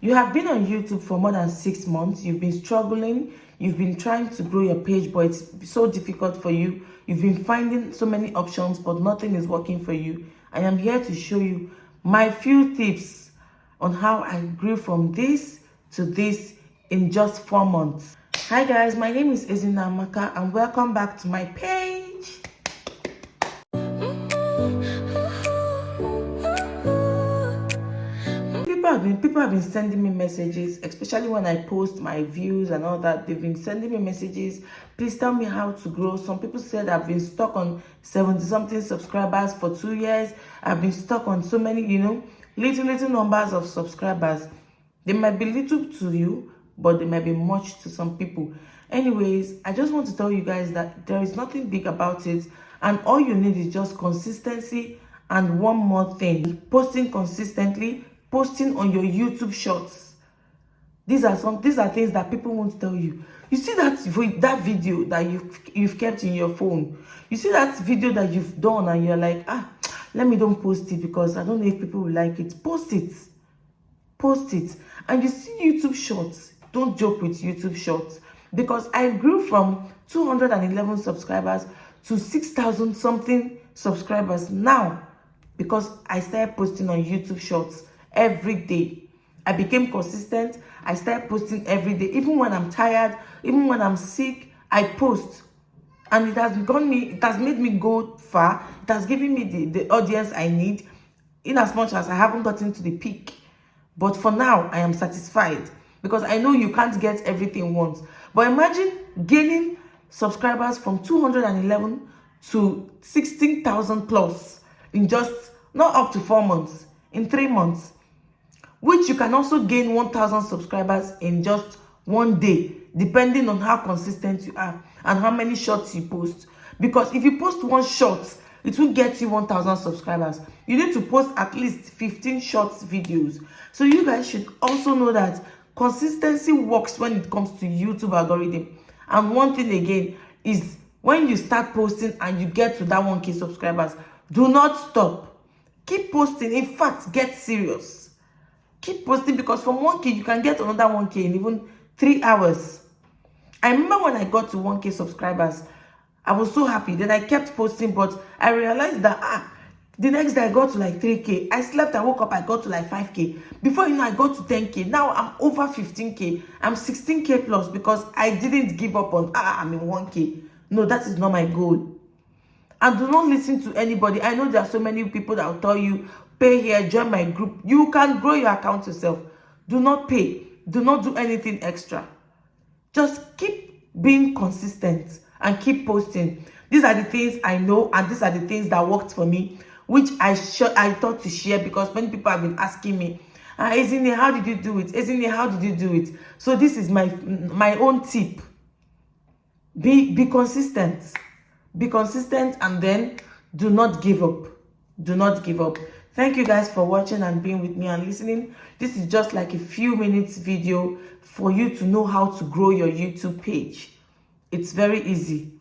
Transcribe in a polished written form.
You have been on YouTube for more than 6 months. You've been struggling. You've been trying to grow your page, but it's so difficult for you. You've been finding so many options, but nothing is working for you. I am here to show you my few tips on how I grew from this to this in just 4 months. Hi guys, my name is Ezinamaka and welcome back to my page. People have been sending me messages, especially when I post my views and all that. They've been sending me messages. Please tell me how to grow. Some people said I've been stuck on 70 something subscribers for 2 years. I've been stuck on so many, little numbers of subscribers. They might be little to you, but they might be much to some people. Anyways, I just want to tell you guys that there is nothing big about it, and all you need is just consistency and one more thing: posting consistently, posting on your YouTube shorts. These are things that people won't tell you. You see that video that you've kept in your phone. You see that video that you've done and you're like, let me don't post it because I don't know if people will like it. Post it. Post it. And you see YouTube shorts. Don't joke with YouTube shorts, because I grew from 211 subscribers to 6,000 something subscribers now because I started posting on YouTube shorts every day. I became consistent. I started posting every day. Even when I'm tired, even when I'm sick, I post. And it has made me go far. It has given me the audience I need, in as much as I haven't gotten to the peak. But for now, I am satisfied because I know you can't get everything once. But imagine gaining subscribers from 211 to 16,000 plus in just not up to 4 months, in 3 months. Which you can also gain 1,000 subscribers in just 1 day, depending on how consistent you are and how many shorts you post. Because if you post one short, it will get you 1,000 subscribers. You need to post at least 15 shorts videos. So you guys should also know that consistency works when it comes to YouTube algorithm. And one thing again is, when you start posting and you get to that 1K subscribers, do not stop. Keep posting. In fact, get serious. Keep posting, because from 1K you can get another 1K in even 3 hours. I remember when I got to 1K subscribers, I was so happy. Then I kept posting, but I realized that the next day I got to like 3K. I slept, I woke up, I got to like 5K. Before you know, I got to 10K. Now I'm over 15K. I'm 16K plus because I didn't give up on I'm in 1K. No, that is not my goal. And do not listen to anybody. I know there are so many people that will tell you, pay here, join my group. You can grow your account yourself. Do not pay. Do not do anything extra. Just keep being consistent and keep posting. These are the things I know, and these are the things that worked for me, which I thought to share, because many people have been asking me, Ezine, how did you do it? Ezine, how did you do it? So this is my own tip. Be consistent. Be consistent, and then do not give up. Do not give up. Thank you guys for watching and being with me and listening. This is just like a few minutes video for you to know how to grow your YouTube page. It's very easy.